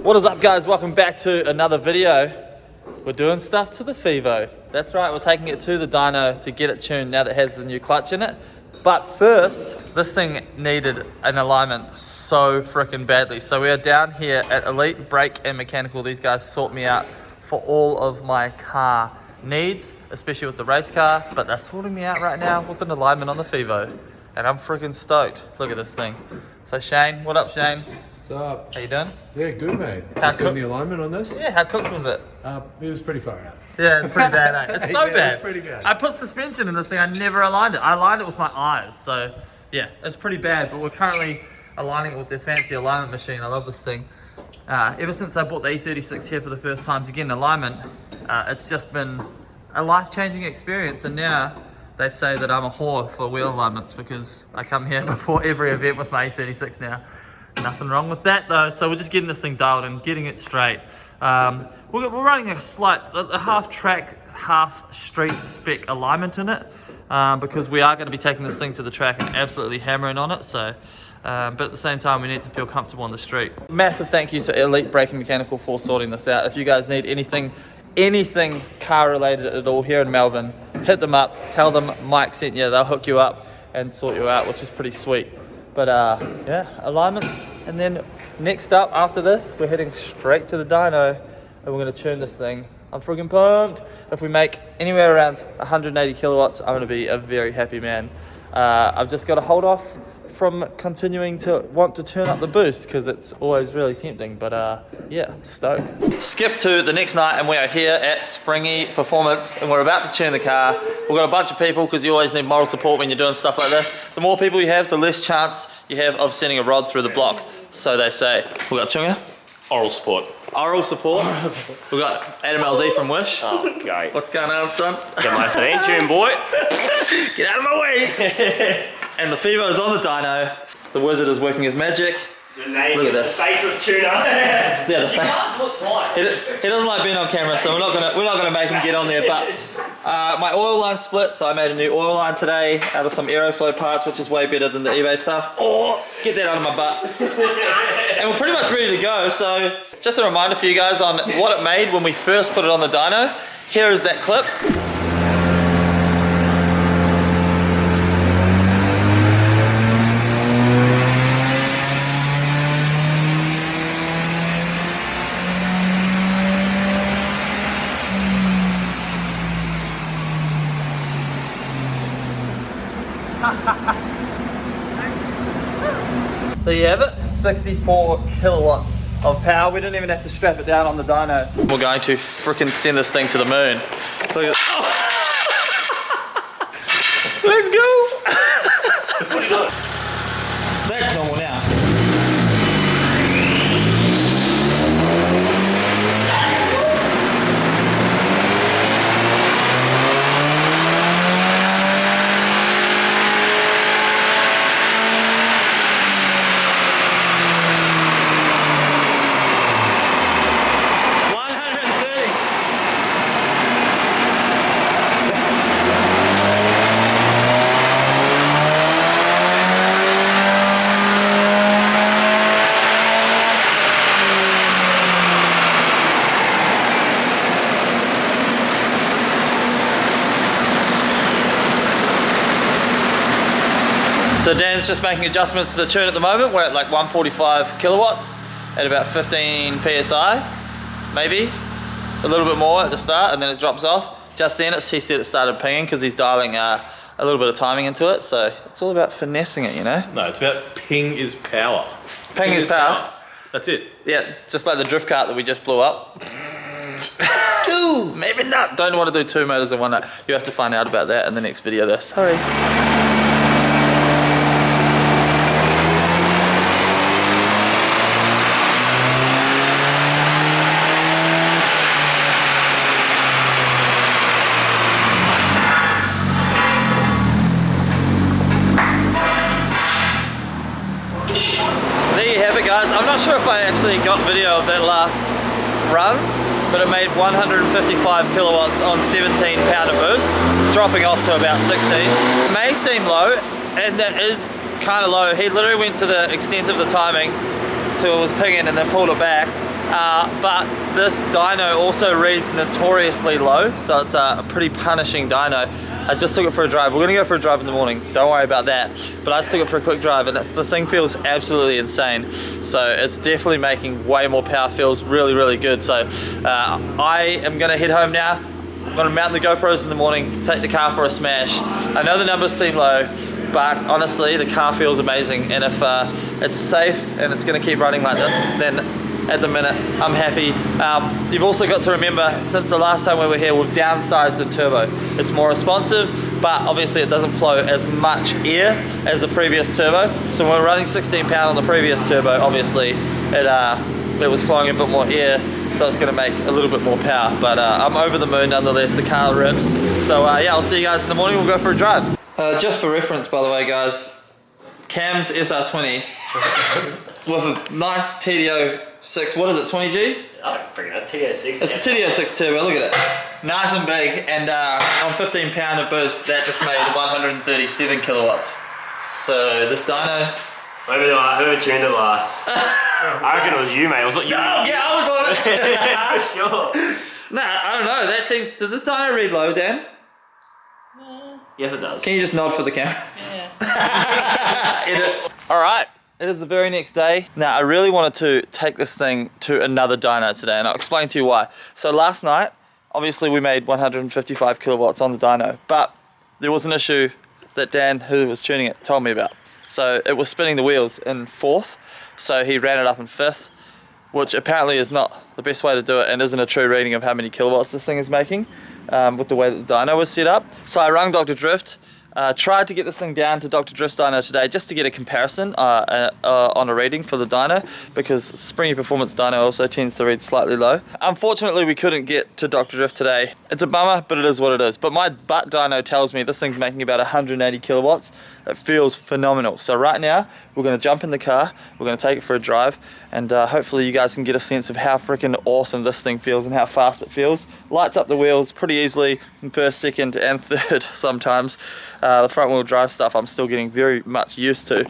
What is up, guys? Welcome back to another video. We're doing stuff to the Fevo. That's right, we're taking it to the dyno to get it tuned now that it has the new clutch in it. But first, this thing needed an alignment so freaking badly. So we are down here at Elite Brake and Mechanical. These guys sort me out for all of my car needs, especially with the race car. But they're sorting me out right now with an alignment on the Fevo. And I'm freaking stoked. Look at this thing. So Shane, what up, Shane? What's up? How you doing? Yeah, good, mate. How Just doing the alignment on this? Yeah, how cooked was it? It was pretty far out. Yeah, it's pretty bad, eh? It's so Yeah, bad. it's pretty bad. I put suspension in this thing, I never aligned it. I aligned it with my eyes, so yeah, it's pretty bad, but we're currently aligning it with their fancy alignment machine. I love this thing. Ever since I bought the E36 here for the first time to get an alignment, it's just been a life-changing experience, and now they say that I'm a whore for wheel alignments because I come here before every event with my E36 now. Nothing wrong with that though, so we're just getting this thing dialed and getting it straight. We're running a half track, half street spec alignment in it because we are going to be taking this thing to the track and absolutely hammering on it. So, but at the same time, we need to feel comfortable on the street. Massive thank you to Elite Brake and Mechanical for sorting this out. If you guys need anything car related at all here in Melbourne, hit them up, tell them Mike sent you, they'll hook you up and sort you out, which is pretty sweet. But yeah, alignment, and then next up after this, we're heading straight to the dyno and we're gonna tune this thing. I'm freaking pumped. If we make anywhere around 180 kilowatts, I'm gonna be a very happy man. I've just gotta hold off from continuing to want to turn up the boost because it's always really tempting, but yeah, stoked. Skip to the next night and we are here at Springy Performance and we're about to tune the car. We've got a bunch of people because you always need moral support when you're doing stuff like this. The more people you have, the less chance you have of sending a rod through the block, so they say. We've got Chunga. Oral support. Oral support. We've got Adam LZ from Wish. Oh, great. What's going on, son? Get my Dyno Tune, boy. Get out of my way. And the Fevo's on the dyno. The wizard is working his magic. The name, look at this. The faceless tuner. Yeah, the You can't look twice. He doesn't like being on camera, so we're not gonna make him get on there. But my oil line split, so I made a new oil line today out of some Aeroflow parts, which is way better than the eBay stuff. Oh, get that out of my butt. And we're pretty much ready to go. So just a reminder for you guys on what it made when we first put it on the dyno. Here is that clip. There you have it, 64 kilowatts of power. We didn't even have to strap it down on the dyno. We're going to frickin' send this thing to the moon. Look at Let's go! What are you doing? That's normal now. So Dan's just making adjustments to the tune at the moment. We're at like 145 kilowatts at about 15 PSI, maybe. A little bit more at the start and then it drops off. Just then he said it started pinging because he's dialing a little bit of timing into it. So it's all about finessing it, you know? No, it's about ping is power. Ping is power. That's it. Yeah, just like the drift cart that we just blew up. Ooh, maybe not. Don't want to do 2 motors in one night. You have to find out about that in the next video though. Sorry. Guys, I'm not sure if I actually got video of that last runs, but it made 155 kilowatts on 17 pound of boost, dropping off to about 16. It may seem low, and that is kind of low. He literally went to the extent of the timing, so it was pinging and then pulled it back. but this dyno also reads notoriously low, so it's a pretty punishing dyno. I just took it for a drive. We're gonna go for a drive in the morning, don't worry about that. But I just took it for a quick drive and the thing feels absolutely insane. So it's definitely making way more power, feels really, really good. So I am gonna head home now. I'm gonna mount the GoPros in the morning, take the car for a smash. I know the numbers seem low, but honestly, the car feels amazing. And if it's safe and it's gonna keep running like this, then at the minute, I'm happy. You've also got to remember, since the last time we were here, we've downsized the turbo. It's more responsive, but obviously it doesn't flow as much air as the previous turbo. So when we're running 16 pound on the previous turbo, obviously it was flowing a bit more air, so it's gonna make a little bit more power. But I'm over the moon nonetheless, the car rips. So yeah, I'll see you guys in the morning, we'll go for a drive. Just for reference, by the way, guys, Cam's SR20 with a nice TDO 6, what is it, 20G? I don't freaking know, it's TDO6. It's a TDO6 turbo, look at it. Nice and big, and on 15 pound of boost, that just made 137 kilowatts. So this dyno... Maybe who tuned it last? I reckon it was you, mate. Was it you? No, yeah, I was on it. For sure. Nah, I don't know, that seems... Does this dyno read low, Dan? Yes, it does. Can you just nod for the camera? Yeah. Edit. Alright. It is the very next day. Now, I really wanted to take this thing to another dyno today, and I'll explain to you why. So last night, obviously we made 155 kilowatts on the dyno, but there was an issue that Dan, who was tuning it, told me about. So it was spinning the wheels in 4th, so he ran it up in 5th, which apparently is not the best way to do it and isn't a true reading of how many kilowatts this thing is making with the way that the dyno was set up. So I rang Dr. Drift. Tried to get this thing down to Dr. Drift's dyno today just to get a comparison on a reading for the dyno, because Springy Performance dyno also tends to read slightly low. Unfortunately, we couldn't get to Dr. Drift today. It's a bummer, but it is what it is. But my butt dyno tells me this thing's making about 180 kilowatts. It feels phenomenal. So right now, we're gonna jump in the car, we're gonna take it for a drive, and hopefully you guys can get a sense of how freaking awesome this thing feels and how fast it feels. Lights up the wheels pretty easily in 1st, 2nd, and 3rd sometimes. The front wheel drive stuff I'm still getting very much used to.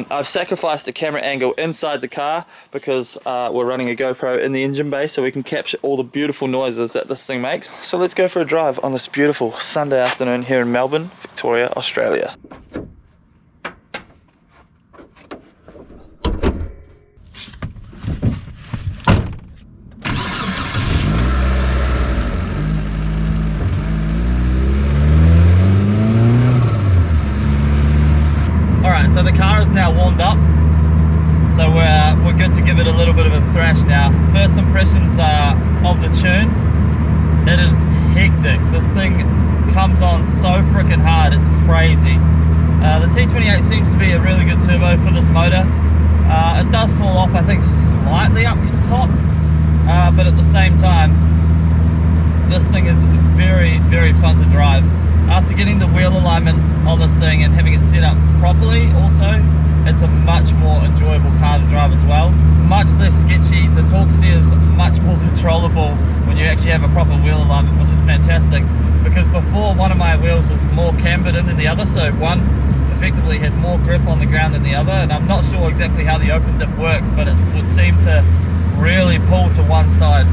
I've sacrificed the camera angle inside the car because we're running a GoPro in the engine bay so we can capture all the beautiful noises that this thing makes. So let's go for a drive on this beautiful Sunday afternoon here in Melbourne, Victoria, Australia. So the car is now warmed up, so we're good to give it a little bit of a thrash now. First impressions of the tune, it is hectic. This thing comes on so freaking hard, it's crazy. The T28 seems to be a really good turbo for this motor. It does fall off, I think, slightly up top, but at the same time, this thing is very, very fun to drive. After getting the wheel alignment on this thing and having it set up properly also, it's a much more enjoyable car to drive as well. Much less sketchy, the torque steer is much more controllable when you actually have a proper wheel alignment, which is fantastic, because before one of my wheels was more cambered into the other, so one effectively had more grip on the ground than the other, and I'm not sure exactly how the open dip works, but it would seem to really pull to one side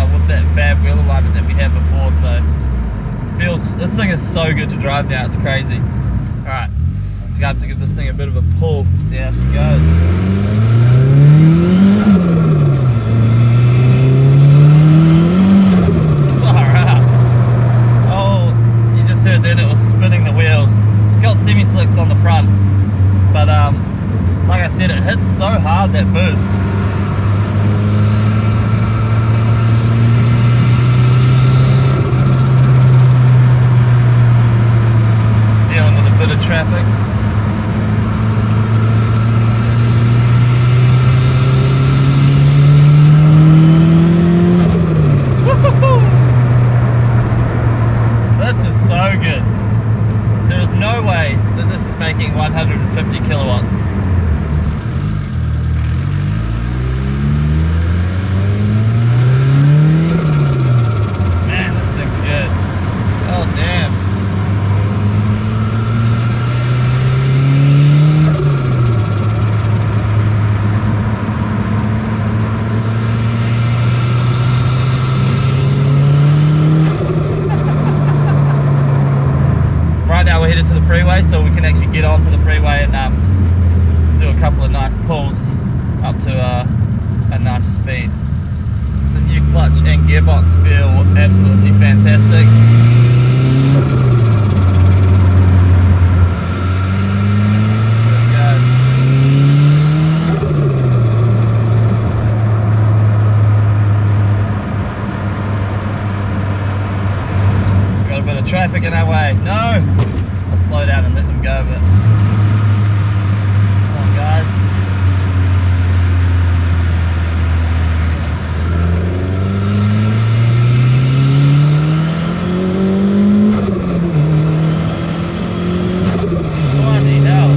with that bad wheel alignment that we had before. So this thing is so good to drive now, it's crazy. Alright, I'm going to give this thing a bit of a pull, see how she goes. Far out. Oh, you just heard then it was spinning the wheels. It's got semi-slicks on the front, but like I said, it hits so hard, that boost. Traffic. This is so good. There is no way that this is making 150 kilowatts. get onto the freeway and do a couple of nice pulls up to a nice speed. The new clutch and gearbox feel absolutely fantastic. Got a bit of traffic in our way. No! I'll slow down and let them go, but come on guys. Bloody hell.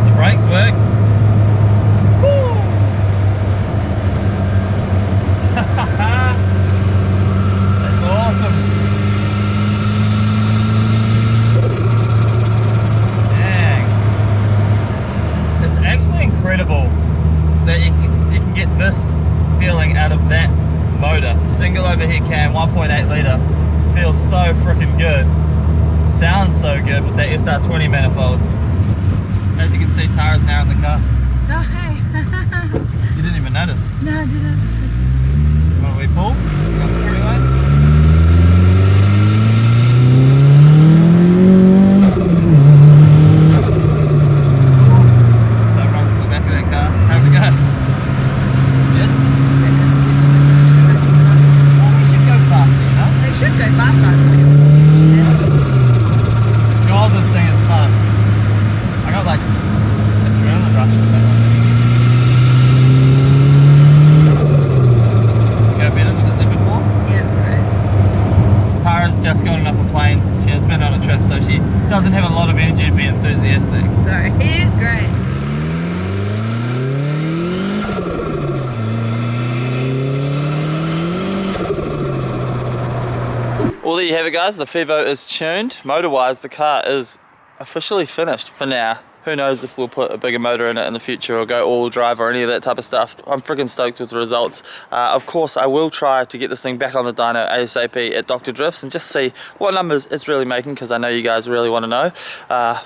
The brakes work. Woo. That's awesome. Dang. It's actually incredible that you can get this feeling out of that motor. Single overhead cam, 1.8 litre. Feels so freaking good. Sounds so good with that SR20 manifold. As you can see, Tara's now in the car. Oh, hey. You didn't even notice. No, I didn't. Want we pull? Got the freeway? Don't run to the back of that car. How's it going? Good? Well, we should go faster, you know? They should go faster. God, this thing is fun. I got like adrenaline rush with that one. Go better than it did before? Yeah, it's great. Tara's just gotten off a plane. She has been on a trip, so she doesn't have a lot of energy to be enthusiastic. So, it is great. Well, there you have it guys, the Fevo is tuned. Motor-wise, the car is officially finished for now. Who knows if we'll put a bigger motor in it in the future or go all drive or any of that type of stuff. I'm freaking stoked with the results. Of course, I will try to get this thing back on the dyno ASAP at Dr. Drifts and just see what numbers it's really making, because I know you guys really want to know.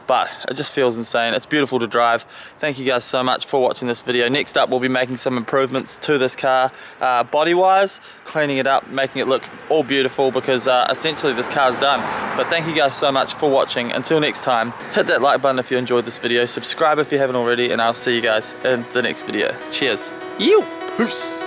But it just feels insane. It's beautiful to drive. Thank you guys so much for watching this video. Next up, we'll be making some improvements to this car, body-wise, cleaning it up, making it look all beautiful, because essentially this car's done. But thank you guys so much for watching. Until next time, hit that like button if you enjoyed this video. Subscribe if you haven't already, and I'll see you guys in the next video. Cheers. You. Peace.